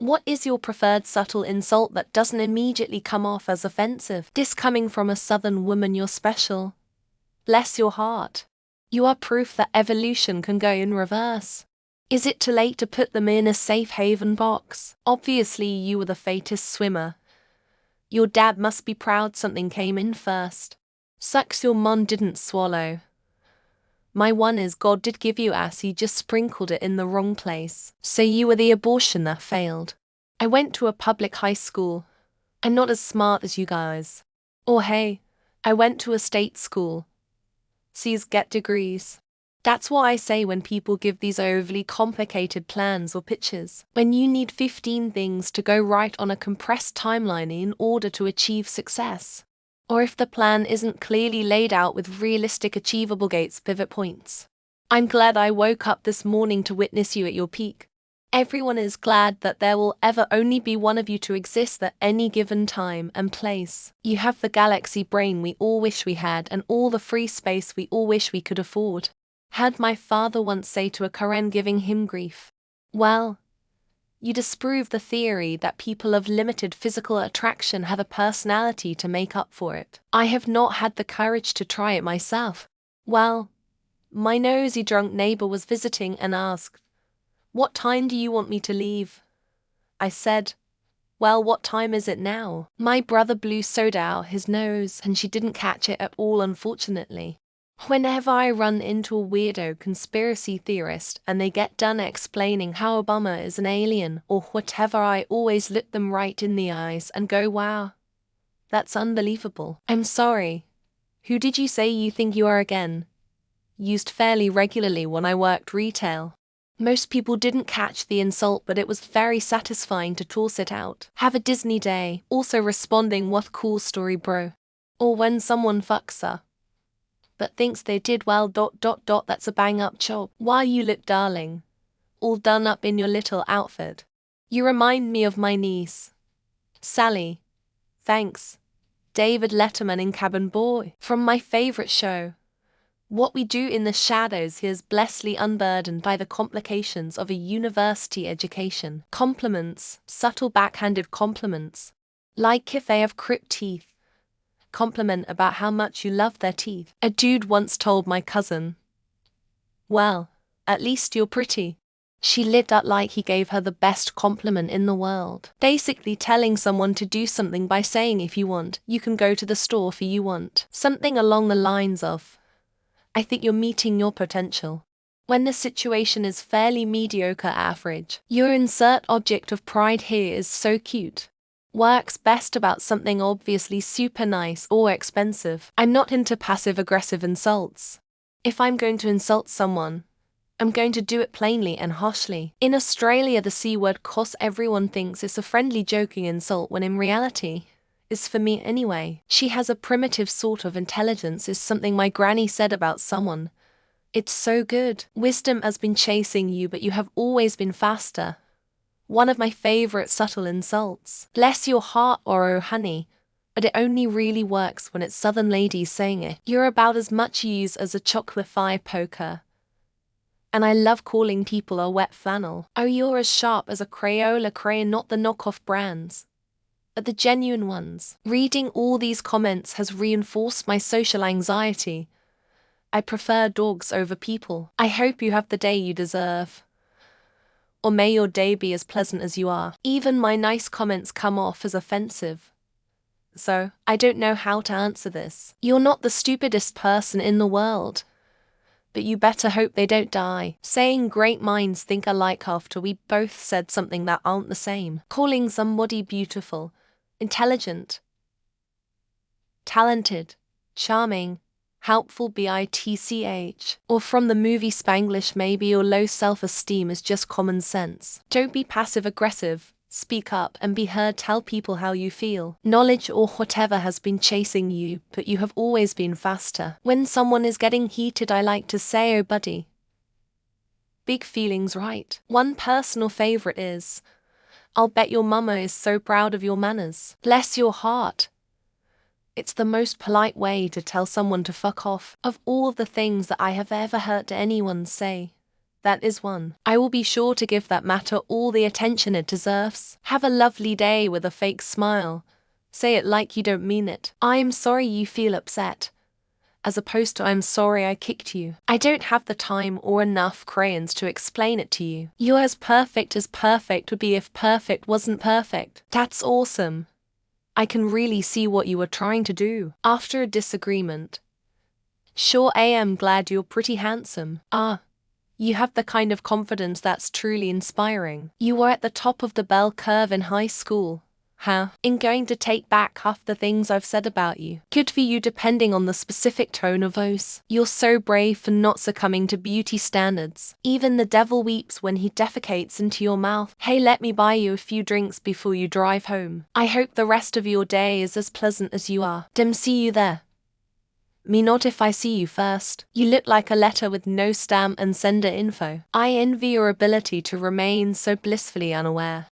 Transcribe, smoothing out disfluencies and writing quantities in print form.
What is your preferred subtle insult that doesn't immediately come off as offensive? This coming from a southern woman, you're special. Bless your heart. You are proof that evolution can go in reverse. Is it too late to put them in a safe haven box? Obviously you were the fattest swimmer. Your dad must be proud something came in first. Sucks your mum didn't swallow. My one is God did give you ass, he just sprinkled it in the wrong place. So you were the abortion that failed. I went to a public high school. I'm not as smart as you guys. Or hey, I went to a state school. C's get degrees. That's what I say when people give these overly complicated plans or pitches. When you need 15 things to go right on a compressed timeline in order to achieve success. Or if the plan isn't clearly laid out with realistic achievable gates pivot points. I'm glad I woke up this morning to witness you at your peak. Everyone is glad that there will ever only be one of you to exist at any given time and place. You have the galaxy brain we all wish we had and all the free space we all wish we could afford. Heard my father once say to a Karen giving him grief. Well, you disprove the theory that people of limited physical attraction have a personality to make up for it. I have not had the courage to try it myself. Well, my nosy drunk neighbor was visiting and asked, "What time do you want me to leave?" I said, "Well, what time is it now?" My brother blew soda out his nose and she didn't catch it at all, unfortunately. Whenever I run into a weirdo conspiracy theorist and they get done explaining how Obama is an alien or whatever, I always look them right in the eyes and go, wow, that's unbelievable. I'm sorry. Who did you say you think you are again? Used fairly regularly when I worked retail. Most people didn't catch the insult, but it was very satisfying to toss it out. Have a Disney day, also responding, "What cool story, bro." Or when someone fucks her but thinks they did well, ... that's a bang-up job. While you look darling, all done up in your little outfit. You remind me of my niece, Sally. Thanks, David Letterman in Cabin Boy. From my favorite show. What we do in the shadows here is blessedly unburdened by the complications of a university education. Compliments, subtle backhanded compliments. Like if they have crimped teeth. Compliment about how much you love their teeth. A dude once told my cousin, "Well, at least you're pretty." She lit up like he gave her the best compliment in the world. Basically telling someone to do something by saying, "If you want, you can go to the store for you want." Something along the lines of, "I think you're meeting your potential." When the situation is fairly mediocre average, your insert object of pride here is so cute. Works best about something obviously super nice or expensive. I'm not into passive-aggressive insults. If I'm going to insult someone, I'm going to do it plainly and harshly. In Australia, the C word "coss" everyone thinks it's a friendly joking insult when in reality, is for me anyway. She has a primitive sort of intelligence is something my granny said about someone. It's so good. Wisdom has been chasing you, but you have always been faster. One of my favorite subtle insults. Bless your heart, or oh honey, but it only really works when it's southern ladies saying it. You're about as much use as a chocolate fire poker. And I love calling people a wet flannel. Oh, you're as sharp as a Crayola crayon, not the knockoff brands, but the genuine ones. Reading all these comments has reinforced my social anxiety. I prefer dogs over people. I hope you have the day you deserve. Or may your day be as pleasant as you are. Even my nice comments come off as offensive. So, I don't know how to answer this. You're not the stupidest person in the world, but you better hope they don't die. Saying great minds think alike after we both said something that aren't the same. Calling somebody beautiful, intelligent, talented, charming, helpful, bitch, or from the movie Spanglish, maybe your low self-esteem is just common sense. Don't be passive-aggressive, speak up and be heard. Tell people how you feel. Knowledge or whatever has been chasing you, but you have always been faster. When someone is getting heated, I like to say, "Oh buddy, big feelings, right?" One personal favorite is, "I'll bet your mama is so proud of your manners." Bless your heart. It's the most polite way to tell someone to fuck off. Of all the things that I have ever heard anyone say, That is one. I will be sure to give that matter all the attention it deserves. Have a lovely day with a fake smile. Say it like you don't mean it. I'm sorry you feel upset, as opposed to I'm sorry I kicked you. I don't have the time or enough crayons to explain it to you. You're as perfect would be if perfect wasn't perfect. That's awesome. I can really see what you were trying to do. After a disagreement. Sure, I am glad you're pretty handsome. You have the kind of confidence that's truly inspiring. You were at the top of the bell curve in high school. In going to take back half the things I've said about you. Good for you depending on the specific tone of voice. You're so brave for not succumbing to beauty standards. Even the devil weeps when he defecates into your mouth. Hey, let me buy you a few drinks before you drive home. I hope the rest of your day is as pleasant as you are. Dem see you there. Me not if I see you first. You look like a letter with no stamp and sender info. I envy your ability to remain so blissfully unaware.